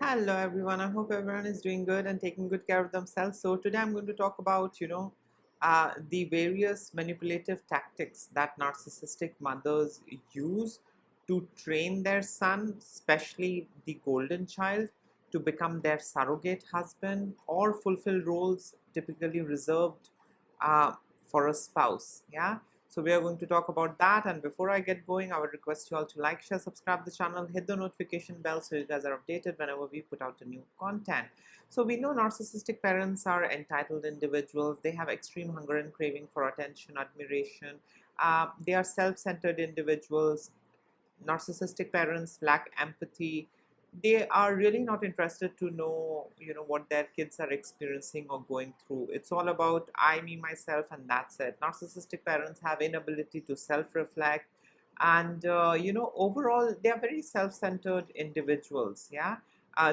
Hello everyone. I hope everyone is doing good and taking good care of themselves. So today I'm going to talk about, the various manipulative tactics that narcissistic mothers use to train their son, especially the golden child, to become their surrogate husband or fulfill roles typically reserved uh, for a spouse. Yeah. So we are going to talk about that, and before I get going, I would request you all to like, share, subscribe the channel, hit the notification bell so you guys are updated whenever we put out a new content. So we know narcissistic parents are entitled individuals. They have extreme hunger and craving for attention, admiration. They are self-centered individuals. Narcissistic parents lack empathy. They are really not interested to know, what their kids are experiencing or going through. It's all about I, me, myself, and that's it. Narcissistic parents have inability to self-reflect, and overall they are very self-centered individuals. Yeah.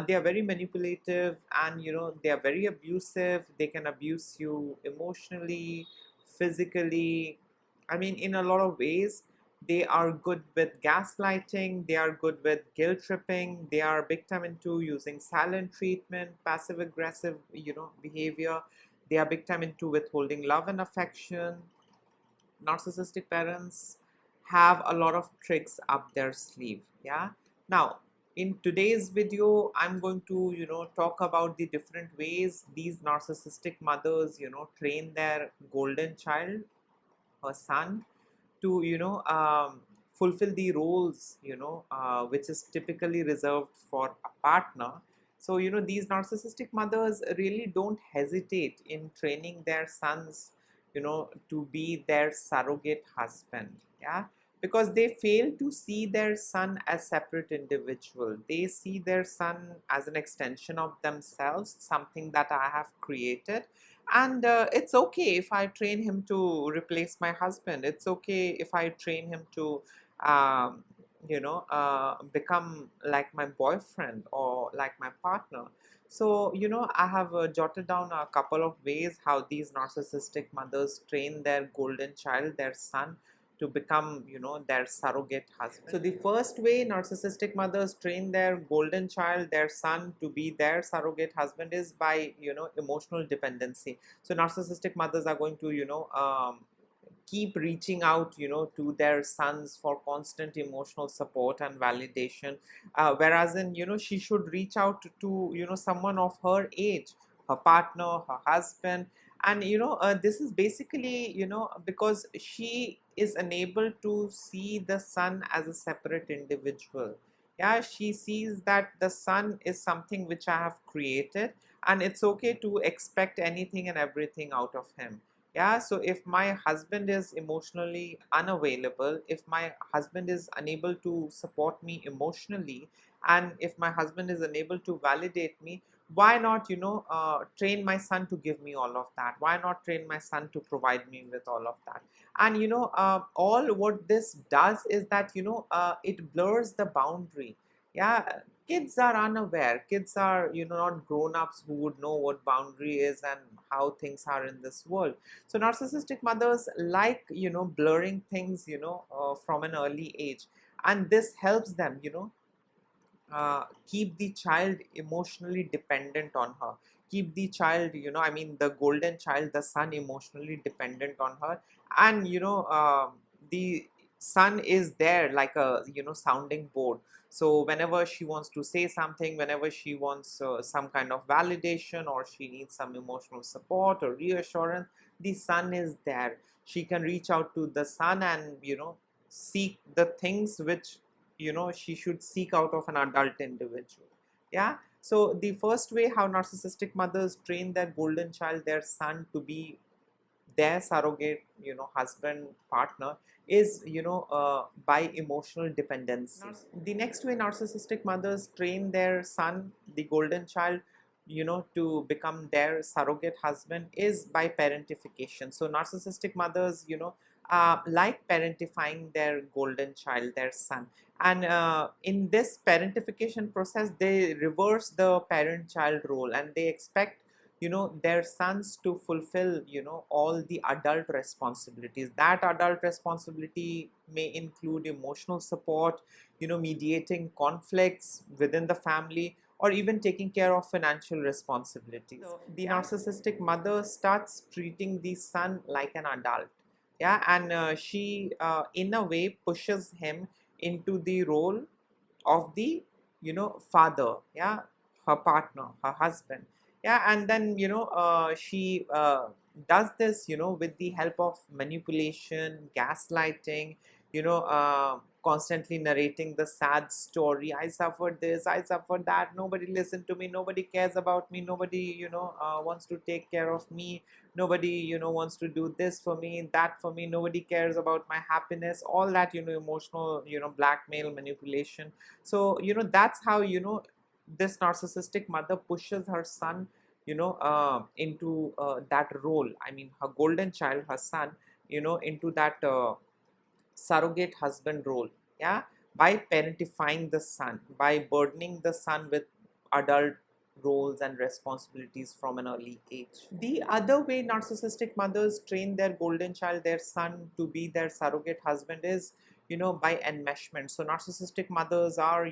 They are very manipulative, and they are very abusive. They can abuse you emotionally, physically, I mean, in a lot of ways. They are good with gaslighting. They are good with guilt tripping. They are big time into using silent treatment, passive aggressive, behavior. They are big time into withholding love and affection. Narcissistic parents have a lot of tricks up their sleeve. Yeah. Now, in today's video, I'm going to, talk about the different ways these narcissistic mothers, train their golden child, her son, to fulfill the roles which is typically reserved for a partner. So these narcissistic mothers really don't hesitate in training their sons to be their surrogate husband. Yeah. Because they fail to see their son as separate individual. They see their son as an extension of themselves, something that I have created. And it's okay if I train him to replace my husband. It's okay if I train him to become like my boyfriend or like my partner. So I have jotted down a couple of ways how these narcissistic mothers train their golden child, their son, to become their surrogate husband. So the first way narcissistic mothers train their golden child, their son, to be their surrogate husband is by emotional dependency. So narcissistic mothers are going to keep reaching out to their sons for constant emotional support and validation, whereas in she should reach out to someone of her age, her partner, her husband. And this is basically because she is unable to see the son as a separate individual. Yeah, she sees that the son is something which I have created, and it's okay to expect anything and everything out of him. Yeah. So if my husband is emotionally unavailable, if my husband is unable to support me emotionally, and if my husband is unable to validate me, why not train my son to give me all of that? Why not train my son to provide me with all of that? And all what this does is that it blurs the boundary. Yeah. Kids are unaware. Kids are not grown-ups who would know what boundary is and how things are in this world. So narcissistic mothers like blurring things from an early age, and this helps them keep the child emotionally dependent on her, keep the child I mean the golden child, the son, emotionally dependent on her. And the son is there like a sounding board. So whenever she wants to say something, whenever she wants some kind of validation, or she needs some emotional support or reassurance, the son is there. She can reach out to the son and seek the things which she should seek out of an adult individual. Yeah. So the first way how narcissistic mothers train their golden child, their son, to be their surrogate husband, partner, is by emotional dependence. The next way narcissistic mothers train their son, the golden child, to become their surrogate husband, is by parentification. So narcissistic mothers like parentifying their golden child, their son. And in this parentification process, they reverse the parent child role, and they expect their sons to fulfill all the adult responsibilities. That adult responsibility may include emotional support, mediating conflicts within the family, or even taking care of financial responsibilities. So the narcissistic mother starts treating the son like an adult, yeah, and she in a way pushes him into the role of the father, yeah, her partner, her husband, yeah. And then she does this with the help of manipulation, gaslighting, constantly narrating the sad story. I suffered this, I suffered that, nobody listened to me, nobody cares about me, nobody wants to take care of me, nobody wants to do this for me, that for me, nobody cares about my happiness, all that emotional blackmail, manipulation. So that's how this narcissistic mother pushes her son into that role, I mean her golden child, her son, into that surrogate husband role, yeah, by parentifying the son, by burdening the son with adult roles and responsibilities from an early age. The other way narcissistic mothers train their golden child, their son, to be their surrogate husband is by enmeshment. So narcissistic mothers are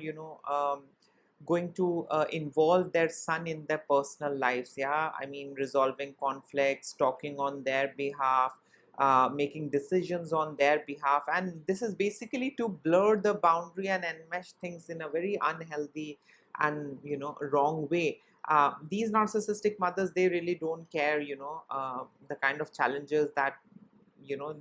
going to involve their son in their personal lives, yeah, I mean resolving conflicts, talking on their behalf, making decisions on their behalf. And this is basically to blur the boundary and enmesh things in a very unhealthy and wrong way. These narcissistic mothers, they really don't care the kind of challenges that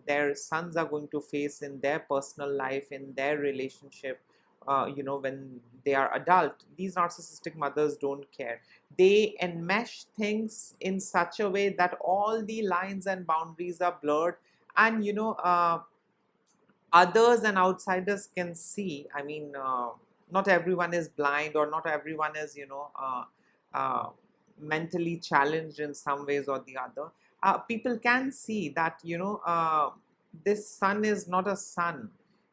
their sons are going to face in their personal life, in their relationship, when they are adult. These narcissistic mothers don't care. They enmesh things in such a way that all the lines and boundaries are blurred, and others and outsiders can see. I mean, not everyone is blind, or not everyone is uh, mentally challenged in some ways or the other. People can see that this son is not a son,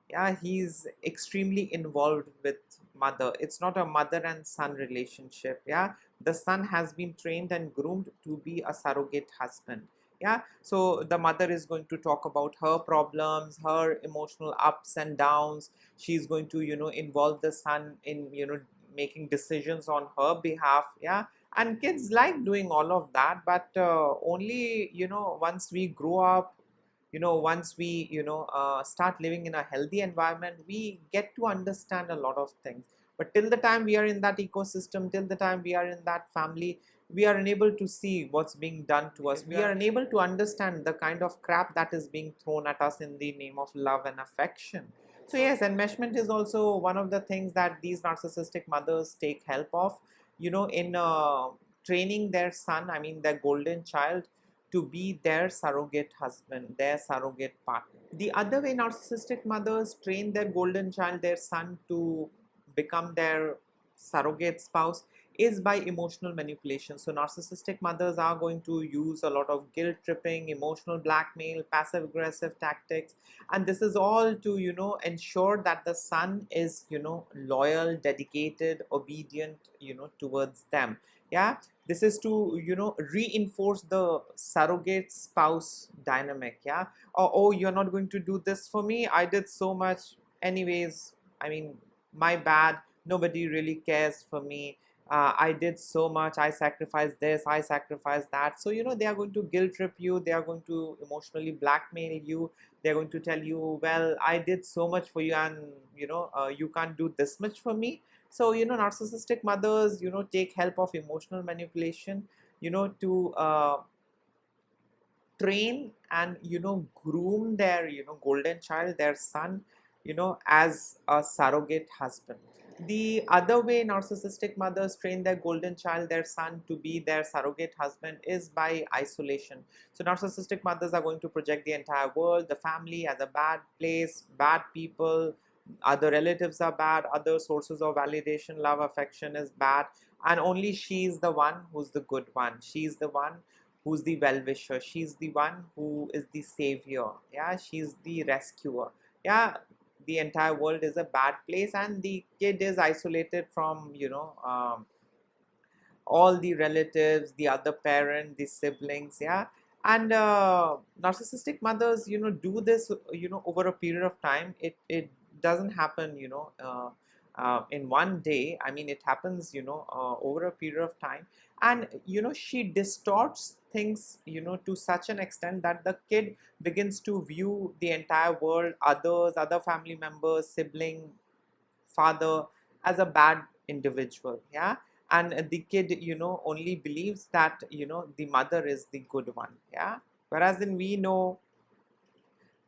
yeah, he's extremely involved with mother. It's not a mother and son relationship, yeah. The son has been trained and groomed to be a surrogate husband, yeah. So the mother is going to talk about her problems, her emotional ups and downs. She's going to involve the son in making decisions on her behalf, yeah. And kids like doing all of that, but only once we grow up, once we start living in a healthy environment, we get to understand a lot of things. But till the time we are in that ecosystem, till the time we are in that family, we are unable to see what's being done to us. We are unable to understand the kind of crap that is being thrown at us in the name of love and affection. So yes, enmeshment is also one of the things that these narcissistic mothers take help of, in training their son, I mean their golden child, to be their surrogate husband, their surrogate partner. The other way narcissistic mothers train their golden child, their son, to become their surrogate spouse is by emotional manipulation. So narcissistic mothers are going to use a lot of guilt tripping, emotional blackmail, passive aggressive tactics, and this is all to ensure that the son is loyal, dedicated, obedient towards them, yeah. This is to reinforce the surrogate spouse dynamic, yeah. Oh, you're not going to do this for me, I did so much anyways, I mean my bad, nobody really cares for me, I did so much, I sacrificed this, I sacrificed that. So they are going to guilt trip you, they are going to emotionally blackmail you, they're going to tell you, well, I did so much for you, and you can't do this much for me. So narcissistic mothers take help of emotional manipulation to train and groom their golden child, their son, as a surrogate husband. The other way narcissistic mothers train their golden child, their son, to be their surrogate husband is by isolation. So narcissistic mothers are going to project the entire world, the family, as a bad place, bad people, other relatives are bad, other sources of validation, love, affection is bad, and only she is the one who's the good one. She's the one who's the well-wisher. She's the one who is the savior. Yeah, she's the rescuer. Yeah, the entire world is a bad place, and the kid is isolated from all the relatives, the other parent, the siblings, yeah. And narcissistic mothers do this over a period of time. It doesn't happen in one day. I mean, it happens, over a period of time. And, she distorts things, to such an extent that the kid begins to view the entire world, others, other family members, sibling, father, as a bad individual. Yeah. And the kid, only believes that, the mother is the good one. Yeah. Whereas then we know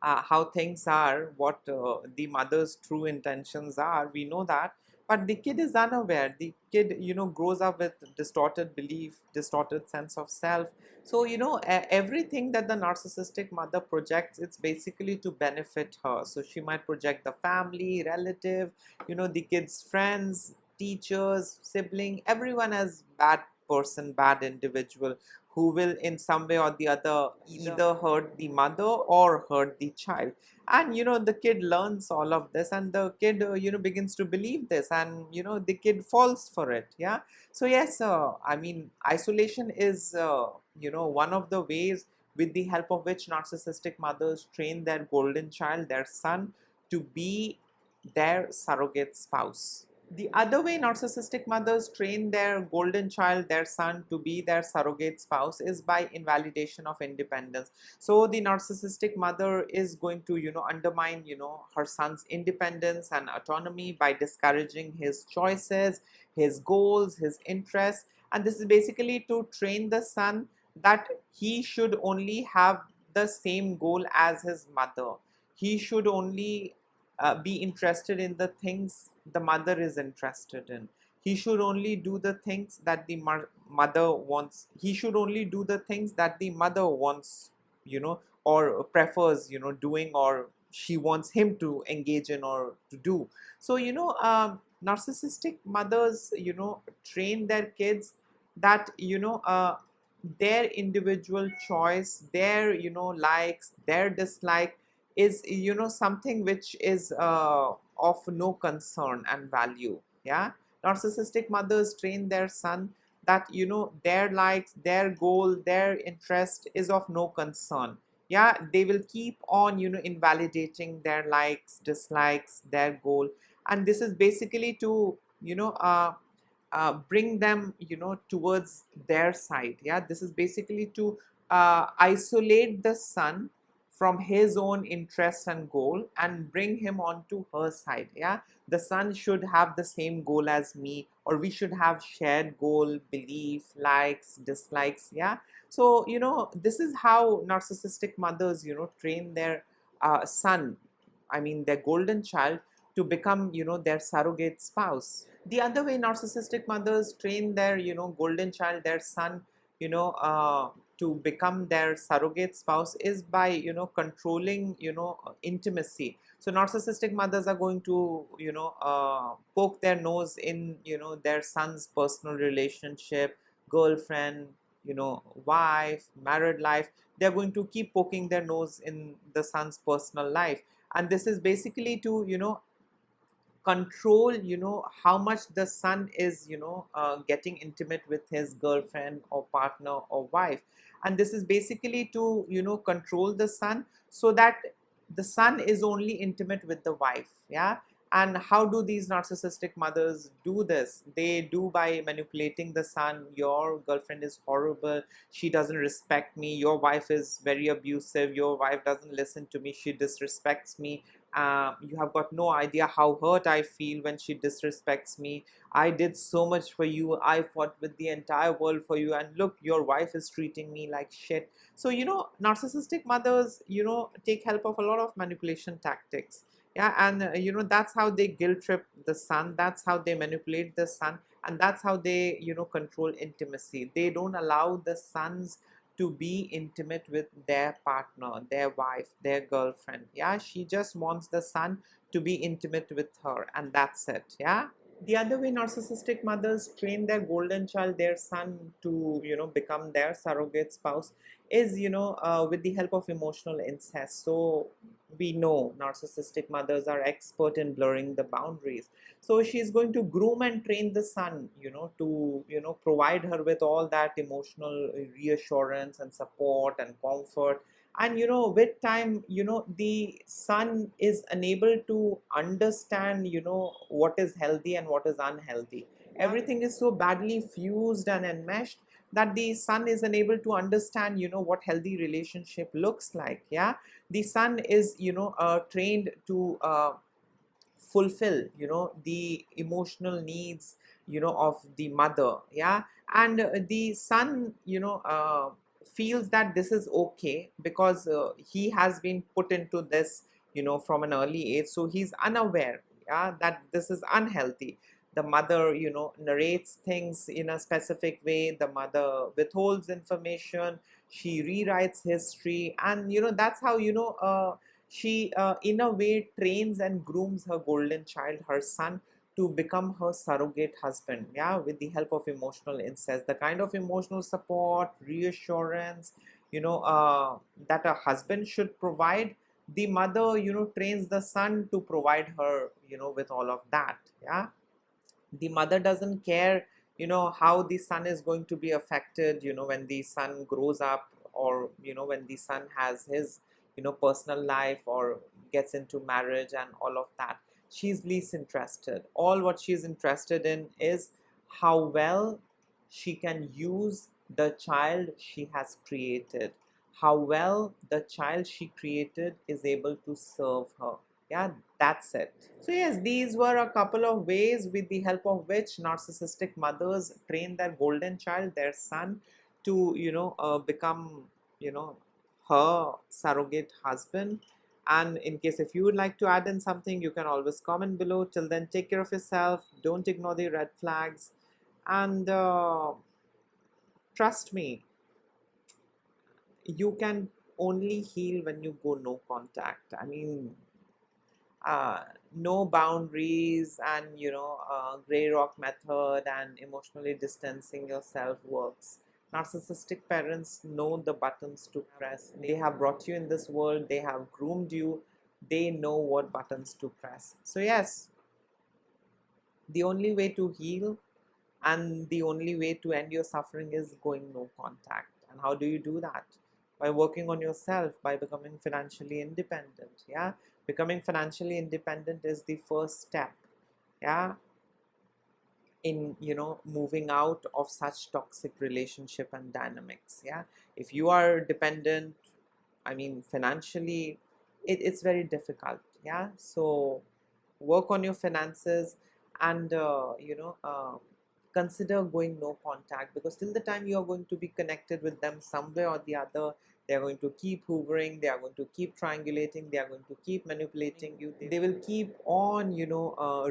how things are, what the mother's true intentions are. We know that, but the kid is unaware. The kid, grows up with distorted belief, distorted sense of self. So, everything that the narcissistic mother projects, it's basically to benefit her. So she might project the family, relative, the kid's friends, teachers, sibling, everyone as bad person, bad individual, who will in some way or the other either hurt the mother or hurt the child. And the kid learns all of this, and the kid begins to believe this, and the kid falls for it. Yeah. So yes, I mean, isolation is one of the ways with the help of which narcissistic mothers train their golden child, their son, to be their surrogate spouse. The other way narcissistic mothers train their golden child, their son, to be their surrogate spouse is by invalidation of independence. So the narcissistic mother is going to, undermine, her son's independence and autonomy by discouraging his choices, his goals, his interests. And this is basically to train the son that he should only have the same goal as his mother. He should only be interested in the things the mother is interested in. He should only do the things that the mother wants. He should only do the things that the mother wants, or prefers, doing, or she wants him to engage in or to do. So, narcissistic mothers, train their kids that, their individual choice, their, likes, their dislike is, something which is of no concern and value. Yeah. Narcissistic mothers train their son that, their likes, their goal, their interest is of no concern. Yeah. They will keep on, invalidating their likes, dislikes, their goal. And this is basically to, bring them, towards their side. Yeah. This is basically to isolate the son from his own interest and goal and bring him onto her side. Yeah. The son should have the same goal as me, or we should have shared goal, belief, likes, dislikes. Yeah. So, this is how narcissistic mothers, train their son, I mean their golden child, to become, their surrogate spouse. The other way narcissistic mothers train their, golden child, their son, to become their surrogate spouse is by, controlling, intimacy. So narcissistic mothers are going to, poke their nose in, their son's personal relationship, girlfriend, wife, married life. They're going to keep poking their nose in the son's personal life. And this is basically to, control, how much the son is, getting intimate with his girlfriend or partner or wife. And this is basically to, control the son so that the son is only intimate with the wife. Yeah. And how do these narcissistic mothers do this? They do by manipulating the son. Your girlfriend is horrible, she doesn't respect me. Your wife is very abusive, your wife doesn't listen to me, she disrespects me. You have got no idea how hurt I feel when she disrespects me. I did so much for you. I fought with the entire world for you. And look, your wife is treating me like shit. So, narcissistic mothers, take help of a lot of manipulation tactics. Yeah. And, that's how they guilt trip the son. That's how they manipulate the son. And that's how they, control intimacy. They don't allow the sons to be intimate with their partner, their wife, their girlfriend. Yeah, she just wants the son to be intimate with her, and that's it. Yeah. The other way narcissistic mothers train their golden child, their son, to, become their surrogate spouse is, with the help of emotional incest. So we know narcissistic mothers are expert in blurring the boundaries. So she's going to groom and train the son, to, provide her with all that emotional reassurance and support and comfort. And with time, the son is unable to understand what is healthy and what is unhealthy. Everything is so badly fused and enmeshed that the son is unable to understand what healthy relationship looks like. Yeah, the son is trained to fulfill the emotional needs of the mother. Yeah, and the son feels that this is okay because he has been put into this from an early age, so he's unaware, yeah, that this is unhealthy. The mother narrates things in a specific way, the mother withholds information, she rewrites history, and that's how she in a way trains and grooms her golden child, her son, to become her surrogate husband. Yeah, with the help of emotional incest, the kind of emotional support, reassurance that a husband should provide, the mother trains the son to provide her with all of that. Yeah, the mother doesn't care how the son is going to be affected when the son grows up, or when the son has his personal life or gets into marriage and all of that. She's least interested. All what she's interested in is how well she can use the child she has created, how well the child she created is able to serve her. Yeah, that's it. So yes, these were a couple of ways with the help of which narcissistic mothers train their golden child, their son, to become her surrogate husband. And in case if you would like to add in something, you can always comment below. Till then, take care of yourself, don't ignore the red flags, and trust me, you can only heal when you go no contact. I mean, no boundaries, and gray rock method and emotionally distancing yourself works. Narcissistic parents know the buttons to press. They have brought you in this world, they have groomed you, they know what buttons to press. So yes, the only way to heal and the only way to end your suffering is going no contact. And how do you do that? By working on yourself, by becoming financially independent. Yeah, becoming financially independent is the first step. Yeah, in moving out of such toxic relationship and dynamics. Yeah, if you are dependent, I mean financially, it's very difficult. Yeah, so work on your finances, and consider going no contact, because till the time you are going to be connected with them some way or the other, they are going to keep hoovering, they are going to keep triangulating, they are going to keep manipulating you, they will keep on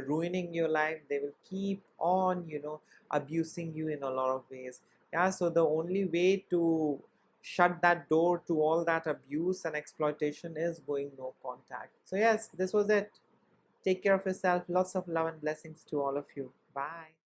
ruining your life, they will keep on abusing you in a lot of ways. Yeah, so the only way to shut that door to all that abuse and exploitation is going no contact. So yes, this was it. Take care of yourself. Lots of love and blessings to all of you. Bye.